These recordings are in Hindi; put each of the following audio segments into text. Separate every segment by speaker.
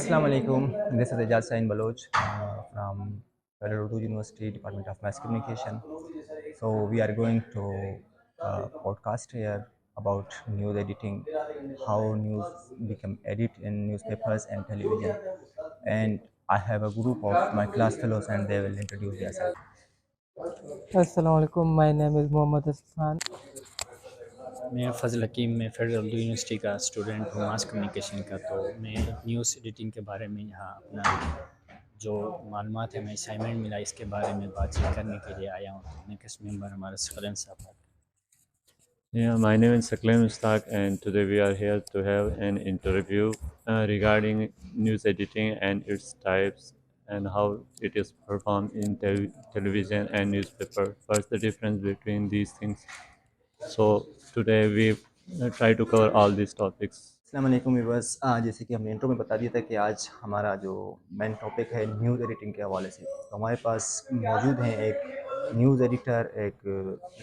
Speaker 1: Assalamu alaikum. This is Ejaz Sain Baloch from Federal Urdu University, Department of Mass Communication. So we are going to podcast here about news editing, how news become edited in newspapers and television. And I have a group of my class fellows, and they will introduce themselves.
Speaker 2: अस्सलाम वालेकुम, my name is Mohammad Hasan.
Speaker 3: मैं फ़ज़ल हकीम मैं फेडरल उर्दू यूनिवर्सिटी का स्टूडेंट हूँ मास कम्युनिकेशन का। तो मैं न्यूज़ एडिटिंग के बारे में यहाँ अपना जो मालूमात है, मैं असाइनमेंट मिला इसके बारे में बातचीत करने के लिए आया हूँ। तो नेक्स्ट मेंबर हमारा सकलन साहब।
Speaker 4: Yeah, my name is Saklem Mustaq, and today we are here to have an interview regarding news editing and its types and how it is performed in television and newspaper. What's the difference between these things? So today we try to cover all these topics.
Speaker 1: अस्सलाम वालेकुम व्यूअर्स, जैसे कि हमने इंट्रो में बता दिया था कि आज हमारा जो मेन टॉपिक है न्यूज़ एडिटिंग के हवाले से। तो हमारे पास मौजूद हैं एक न्यूज़ एडिटर, एक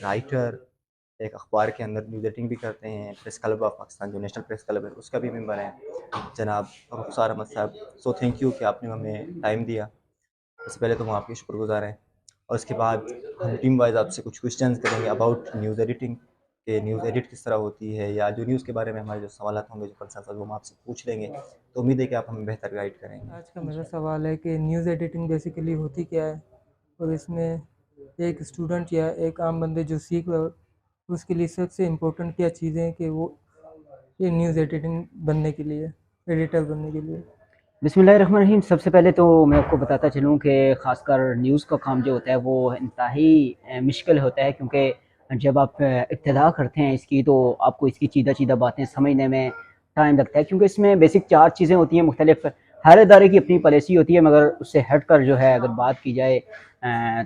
Speaker 1: राइटर, एक अखबार के अंदर न्यूज़ एडिटिंग भी करते हैं, प्रेस क्लब ऑफ पाकिस्तान जो नेशनल प्रेस क्लब है उसका भी मेंबर हैं जनाब रुखसार अहमद साहब। सो थैंक यू कि आपने हमें टाइम दिया। इससे पहले तो हम आपके शुक्रगुजार हैं, और उसके बाद हम टीम वाइज आपसे कुछ क्वेश्चंस करेंगे अबाउट न्यूज़ एडिटिंग कि न्यूज़ एडिट किस तरह होती है, या जो न्यूज़ के बारे में हमारे जो सवाल होंगे, जो कंसर्न वो हम आपसे पूछ लेंगे। तो उम्मीद है कि आप हमें बेहतर गाइड करेंगे।
Speaker 2: आज का मेरा सवाल है कि न्यूज़ एडिटिंग बेसिकली होती क्या है, और इसमें एक स्टूडेंट या एक आम बंदे जो सीख रहा हो उसके लिए सबसे इम्पोर्टेंट क्या चीज़ें हैं कि वो ये न्यूज़ एडिटिंग बनने के लिए, एडिटर बनने के लिए।
Speaker 5: बिस्मिल्लाहिर्रहमानिर्रहीम। सबसे पहले तो मैं आपको बताता चलूँ कि ख़ासकर न्यूज़ का काम जो होता है वो इंतहाई मुश्किल होता है, क्योंकि जब आप इब्तिदा करते हैं इसकी तो आपको इसकी चीदा बातें समझने में टाइम लगता है, क्योंकि इसमें बेसिक 4 चीज़ें होती हैं मुख्तलिफ। हर अदारे की अपनी पॉलिसी होती है, मगर उससे हट कर जो है अगर बात की जाए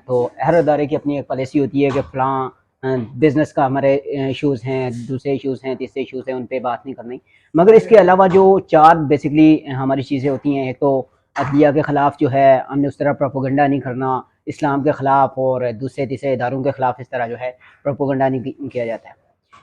Speaker 5: तो हर अदारे की अपनी एक पॉलिसी होती है कि फ़लाँ बिज़नेस का हमारे इशूज़ हैं, दूसरे इशूज़ हैं, तीसरे इशूज़ हैं, उन पे बात नहीं करनी। मगर इसके अलावा जो 4 बेसिकली हमारी चीज़ें होती हैं, एक तो अदलिया के ख़िलाफ़ जो है हमने उस तरह प्रोपोगंडा नहीं करना, इस्लाम के ख़िलाफ़ और दूसरे तीसरे इदारों के ख़िलाफ़ इस तरह जो है प्रोपोगंडा नहीं किया जाता है।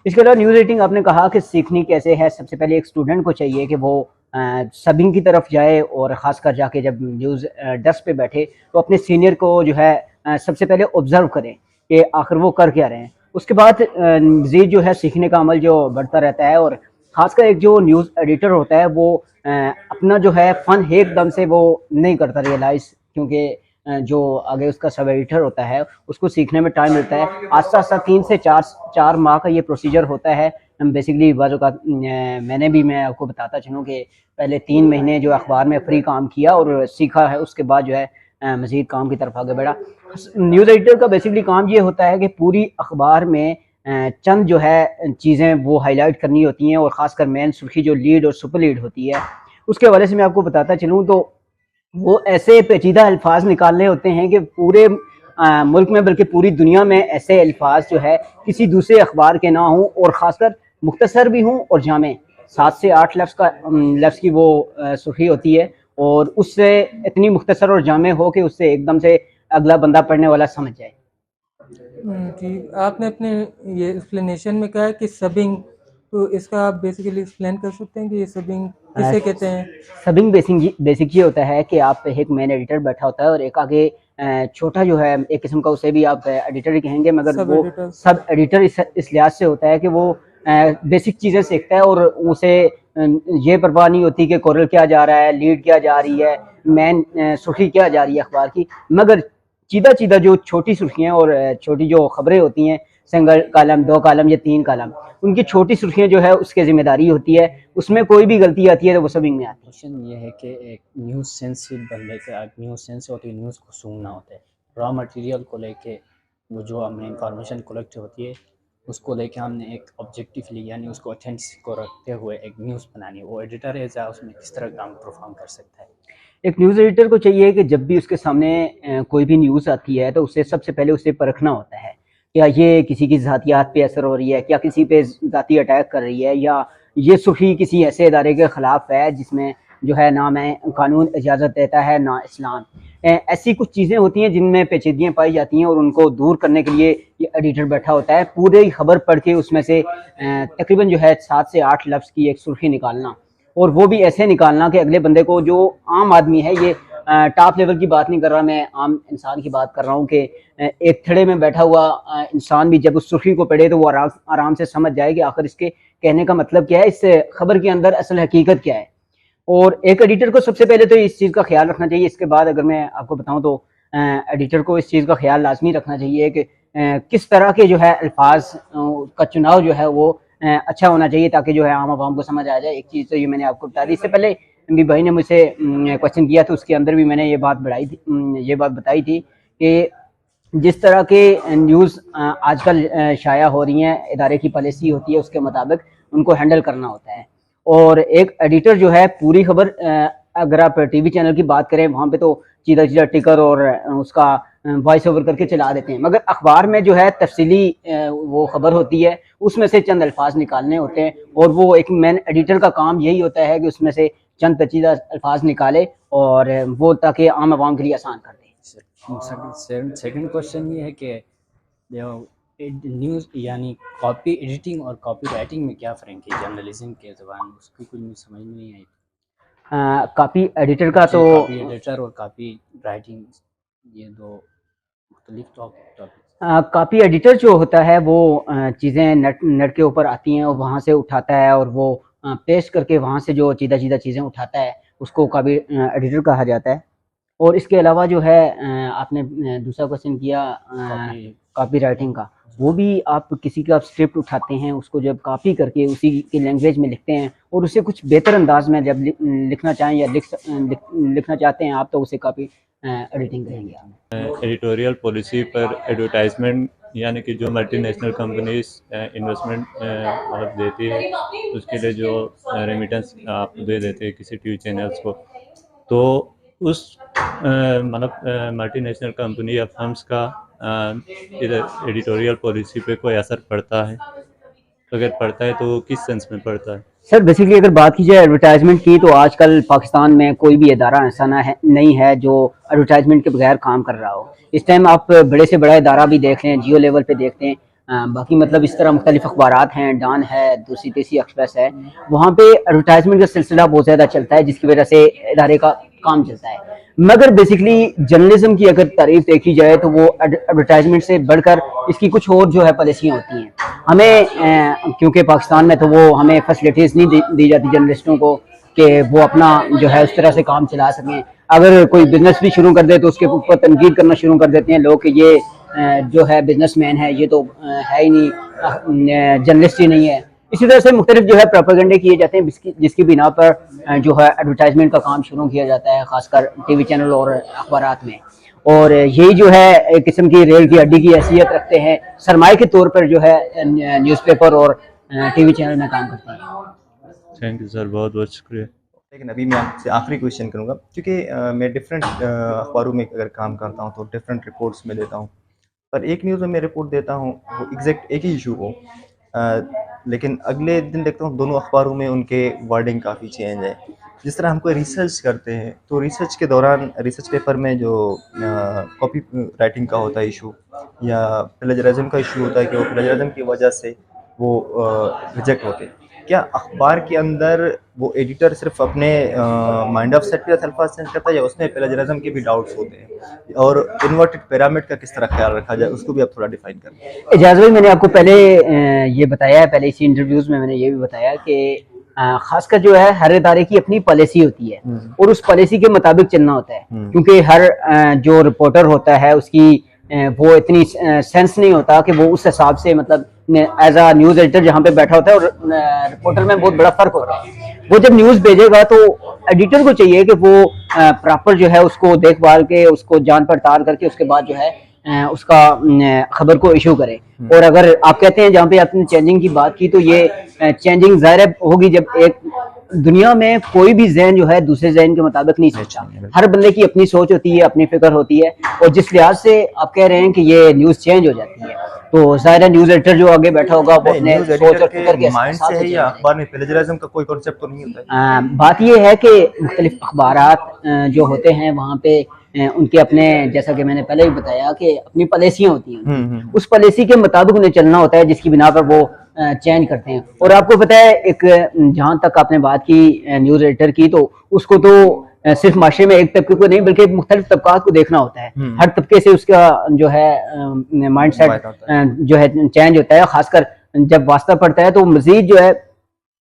Speaker 5: इसके अलावा न्यूज़ एडिटिंग आपने कहा कि सीखनी कैसे है। सबसे पहले एक स्टूडेंट को चाहिए कि वो सबिंग की तरफ जाए, और ख़ासकर जाके जब न्यूज़ डेस्क पे बैठे तो अपने सीनियर को जो है सबसे पहले ऑब्ज़र्व करें कि आखिर वो कर क्या रहे हैं। उसके बाद मज़ीद जो है सीखने का अमल जो बढ़ता रहता है, और ख़ासकर एक जो न्यूज़ एडिटर होता है वो अपना जो है फ़न एकदम से वो नहीं करता रियलाइज़, क्योंकि जो आगे उसका सब एडिटर होता है उसको सीखने में टाइम लगता है। आस्ता आस्ता 3 से 4 माह का ये प्रोसीजर होता है। बेसिकली बाज़ों का मैं आपको बताता चलूँ कि पहले 3 महीने जो अखबार में फ्री काम किया और सीखा है, उसके बाद जो है मज़ीद काम की तरफ आगे बढ़ा। न्यूज़ एडिटर का बेसिकली काम ये होता है कि पूरी अखबार में चंद जो है चीज़ें वो हाईलाइट करनी होती हैं, और ख़ासकर मेन सुर्खी जो लीड और सुपर लीड होती है उसके हवाले से मैं आपको बताता चलूँ तो वो ऐसे पेचीदा अल्फाज निकालने होते हैं कि पूरे मुल्क में बल्कि पूरी दुनिया में ऐसे अल्फाज जो है किसी दूसरे अखबार के ना हों, और ख़ासकर मुख्तसर भी हों और जामे। 7 से 8 लफ्ज़ की वो सुर्खी होती है, और उससे इतनी मुख्तसर और जामे हो कि उससे एकदम से अगला बंदा पढ़ने वाला समझ जाए।
Speaker 2: ठीक, आपने अपने ये एक्सप्लेनेशन में कहा है कि सबिंग, तो इसका आप बेसिकली एक्सप्लेन कर सकते हैं कि ये सबिंग किसे कहते हैं?
Speaker 5: सबिंग बेसिक ये होता है कि आप एक मेन एडिटर बैठा होता है, और एक आगे छोटा जो है एक किस्म का, उसे भी आप एडिटर ही कहेंगे, मगर वो सब एडिटर इस लिहाज से होता है कि वो बेसिक चीज़ें सीखता है, और उसे ये परवाह नहीं होती कि कोरल क्या जा रहा है, लीड क्या जा रही है, मेन सुर्खी क्या जा रही है अखबार की। मगर चीदा जो छोटी सुर्खियाँ और छोटी जो खबरें होती हैं, सिंगल कालम, 2 कालम या 3 कालम, उनकी छोटी सुर्खियाँ जो है उसकी जिम्मेदारी होती है। उसमें कोई भी गलती आती है तो वो सबिंग में आती है।
Speaker 3: क्वेश्चन ये है कि एक न्यूज़ सेंसिटिव बनने का, न्यूज़ सेंस होती है, न्यूज़ को सूंघना होता है, रॉ मटेरियल को लेके वो जो हमें इंफॉर्मेशन कलेक्ट होती है उसको लेके हमने एक ऑब्जेक्टिवली यानी उसको ऑथेंटिक को रखते हुए एक न्यूज़ बनानी है। वो एडिटर है उसमें किस तरह काम परफॉर्म कर सकता है?
Speaker 5: एक न्यूज़ एडिटर को चाहिए कि जब भी उसके सामने कोई भी न्यूज़ आती है तो उसे सबसे पहले उसे परखना होता है, क्या ये किसी की ज़ातियात पे असर हो रही है, क्या किसी पे ज़ाती अटैक कर रही है, या ये सुर्खी किसी ऐसे इदारे के ख़िलाफ़ है जिसमें जो है ना मैं कानून इजाज़त देता है ना इस्लाम। ऐसी कुछ चीज़ें होती हैं जिनमें पेचीदगियाँ पाई जाती हैं, और उनको दूर करने के लिए ये एडिटर बैठा होता है। पूरी खबर पढ़ के उसमें से तकरीबन जो है 7 से 8 लफ्ज़ की एक सुर्खी निकालना, और वो भी ऐसे निकालना कि अगले बंदे को, जो आम आदमी है, ये टॉप लेवल की बात नहीं कर रहा, मैं आम इंसान की बात कर रहा हूँ कि एक थड़े में बैठा हुआ इंसान भी जब उस सुर्खी को पढ़े तो वो आराम से समझ जाए कि आखिर इसके कहने का मतलब क्या है, इस खबर के अंदर असल हकीकत क्या है। और एक एडिटर को सबसे पहले तो इस चीज़ का ख्याल रखना चाहिए। इसके बाद अगर मैं आपको बताऊं तो एडिटर को इस चीज़ का ख्याल लाजमी रखना चाहिए कि किस तरह के जो है अल्फाज का चुनाव जो है वो अच्छा होना चाहिए, ताकि जो है आम आवाम को समझ आ जाए। एक चीज़ तो ये मैंने आपको बता दी। इससे पहले भी भाई ने मुझसे क्वेश्चन किया तो उसके अंदर भी मैंने ये बात बताई थी कि जिस तरह के न्यूज़ आजकल शाया हो रही हैं, इदारे की पॉलिसी होती है उसके मुताबिक उनको हैंडल करना होता है। और एक एडिटर जो है पूरी खबर, अगर आप टीवी चैनल की बात करें वहाँ पे तो सीधा टिकर और उसका वॉइस ओवर करके चला देते हैं, मगर अखबार में जो है तफसीली वो खबर होती है, उसमें से चंद अल्फाज निकालने होते हैं। और वो एक मेन एडिटर का काम यही होता है कि उसमें से चंद पेचीदा अल्फाज निकाले और वो ताकि आम आवाम के लिए आसान कर दे।
Speaker 3: सेकंड क्वेश्चन ये है कि न्यूज़ यानी कॉपी एडिटिंग और कॉपी राइटिंग में क्या फ़र्क है जर्नलिज्म के ज़बान, उसकी कुछ मुझे समझ में नहीं आई।
Speaker 5: कॉपी एडिटर का तो
Speaker 3: कॉपी एडिटर और कॉपी राइटिंग ये दो मुख्तलिफ टॉपिक।
Speaker 5: कॉपी एडिटर जो होता है वो चीज़ें नेट के ऊपर आती हैं और वहाँ से उठाता है और वो पेस्ट करके वहाँ से जो सीधा चीज़ें उठाता है उसको कॉपी एडिटर कहा जाता है। और इसके अलावा जो है आपने दूसरा क्वेश्चन किया कॉपी राइटिंग का, वो भी आप किसी का स्क्रिप्ट उठाते हैं, उसको जब कॉपी करके उसी की लैंग्वेज में लिखते हैं और उसे कुछ बेहतर अंदाज में जब लिखना चाहें या लिखना चाहते हैं आप, तो उसे कॉपी एडिटिंग करेंगे।
Speaker 4: एडिटोरियल पॉलिसी पर एडवर्टाइजमेंट यानी कि जो मल्टीनेशनल कंपनीज इन्वेस्टमेंट मतलब देती है उसके लिए जो रेमिटेंस आप दे देते हैं किसी टीवी चैनल्स को, तो उस मतलब मल्टीनेशनल कंपनी या फर्म्स का एडिटोरियल पॉलिसी पे कोई असर पड़ता है? तो अगर पड़ता है तो किस सेंस में पड़ता है?
Speaker 5: सर बेसिकली अगर बात की जाए एडवर्टाइजमेंट की, तो आजकल पाकिस्तान में कोई भी इदारा ऐसा नहीं है जो एडवर्टाइजमेंट के बगैर काम कर रहा हो। इस टाइम आप बड़े से बड़ा इदारा भी देख लें, जियो लेवल पे देखते हैं, बाकी मतलब इस तरह मुख्तलिफ अखबारात हैं, डान है, दूसरी तीसरी एक्सप्रेस है, वहाँ पे एडवर्टाइजमेंट का सिलसिला बहुत ज़्यादा चलता है, जिसकी वजह से इदारे का काम चलता है। मगर बेसिकली जर्नलिज्म की अगर तारीफ देखी जाए तो वो एडवर्टाइजमेंट से बढ़कर इसकी कुछ और जो है पॉलिसियाँ होती हैं। हमें क्योंकि पाकिस्तान में तो वो हमें फैसिलिटीज़ नहीं दी जाती जर्नलिस्टों को कि वो अपना जो है उस तरह से काम चला सकें। अगर कोई बिजनेस भी शुरू कर दे तो उसके ऊपर तनकीद करना शुरू कर देते हैं लोग कि ये जो है बिजनेसमैन है, ये तो है ही नहीं, जर्नलिस्ट ही नहीं है। इसी तरह से मुख्तलिफ जो है प्रोपेगेंडे किए जाते हैं जिसकी बिना पर जो है एडवर्टाइजमेंट का काम शुरू किया जाता है, खासकर टीवी चैनल और अखबारात में। और यही जो है एक किस्म की रेल की हड्डी की हैसियत रखते हैं, सरमाए के तौर पर जो है न्यूज़पेपर और टीवी चैनल में काम करते हैं।
Speaker 4: थैंक यू सर, बहुत बहुत शुक्रिया।
Speaker 1: लेकिन अभी मैं आपसे आखिरी क्वेश्चन करूँगा, क्योंकि मैं डिफरेंट अखबारों में अगर काम करता हूँ तो डिफरेंट रिपोर्ट्स में देता हूँ, पर एक न्यूज़ में मैं रिपोर्ट देता हूँ वो एग्जैक्ट एक ही इशू को, लेकिन अगले दिन देखता हूँ दोनों अखबारों में उनके वर्डिंग काफ़ी चेंज है। जिस तरह हम कोई रिसर्च करते हैं तो रिसर्च के दौरान रिसर्च पेपर में जो कॉपी राइटिंग का होता है इशू या प्लेजरिज्म का इशू होता है कि वो प्लेजरिज्म की वजह से वो रिजेक्ट होते हैं, क्या अखबार के अंदर वो एडिटर सिर्फ अपने माइंड ऑफ सेट पे अल्फाज सेंड करता है या उसमें प्लेजरिज्म के भी डाउट्स होते हैं? और इन्वर्टेड पिरामिड का किस तरह ख्याल रखा जाए, उसको भी आप थोड़ा डिफाइन करें।
Speaker 5: एजाज भाई, मैंने आपको पहले ये बताया है, पहले इसी इंटरव्यूज़ में मैंने ये भी बताया कि खासकर जो है हर इदारे की अपनी पॉलिसी होती है और उस पॉलिसी के मुताबिक चलना होता है, क्योंकि हर जो रिपोर्टर होता है उसकी वो इतनी सेंस नहीं होता कि वो उस हिसाब से मतलब एज अ न्यूज़ एडिटर जहाँ पे बैठा होता है और रिपोर्टर में बहुत बड़ा फर्क होता है। वो जब न्यूज़ भेजेगा तो एडिटर को चाहिए कि वो प्रॉपर जो है उसको देखभाल के उसको जान पड़ताल करके उसके बाद जो है उसका खबर को इशू करे। और अगर आप कहते हैं जहाँ पे आपने चेंजिंग की बात की, तो ये चेंजिंग ज़ाहिर होगी जब एक दुनिया में कोई भी जहन जो है दूसरे जहन के मुताबिक नहीं सोचता, हर बंदे की अपनी सोच होती है, अपनी फिक्र होती है, और जिस लिहाज से आप कह रहे हैं कि ये न्यूज़ चेंज हो जाती है तो ज़ाहिर है न्यूज़ एडिटर जो आगे बैठा होगा वो अपने सोच और फिक्र के
Speaker 1: माइंड से है या अखबार में प्लेजरिज्म का कोई कॉन्सेप्ट तो नहीं होता है?
Speaker 5: बात ये है कि मुख्तलिफ अखबारात जो होते हैं वहाँ पे उनके अपने, जैसा कि मैंने पहले भी बताया कि अपनी पॉलिसियाँ होती हैं, उस पॉलिसी के मुताबिक उन्हें चलना होता है, जिसकी बिना पर वो चेंज करते हैं। और आपको पता है एक जहाँ तक आपने बात की न्यूज़ एडिटर की, तो उसको तो सिर्फ माशरे में एक तबके को नहीं बल्कि मुख्तलिफ तबकात को देखना होता है। हर तबके से उसका जो है माइंड सेट जो है चेंज होता है, खासकर जब वास्ता पड़ता है तो मजीद जो है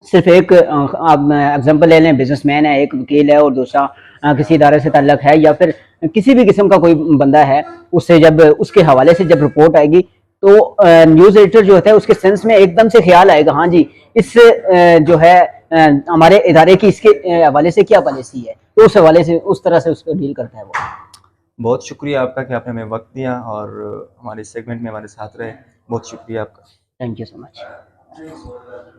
Speaker 5: सिर्फ एक आप एग्जांपल ले लें, बिजनेसमैन है, एक वकील है और दूसरा किसी इदारे से ताल्लुक है या फिर किसी भी किस्म का कोई बंदा है, उससे जब उसके हवाले से जब रिपोर्ट आएगी तो न्यूज़ एडिटर जो होता है उसके सेंस में एकदम से ख्याल आएगा, हाँ जी इस जो है हमारे इदारे की इसके हवाले से क्या पॉलिसी है, तो उस हवाले से उस तरह से उसको डील करता है वो।
Speaker 1: बहुत शुक्रिया आपका कि आपने हमें वक्त दिया और हमारे सेगमेंट में हमारे साथ रहे। बहुत शुक्रिया आपका।
Speaker 5: Thank you so much.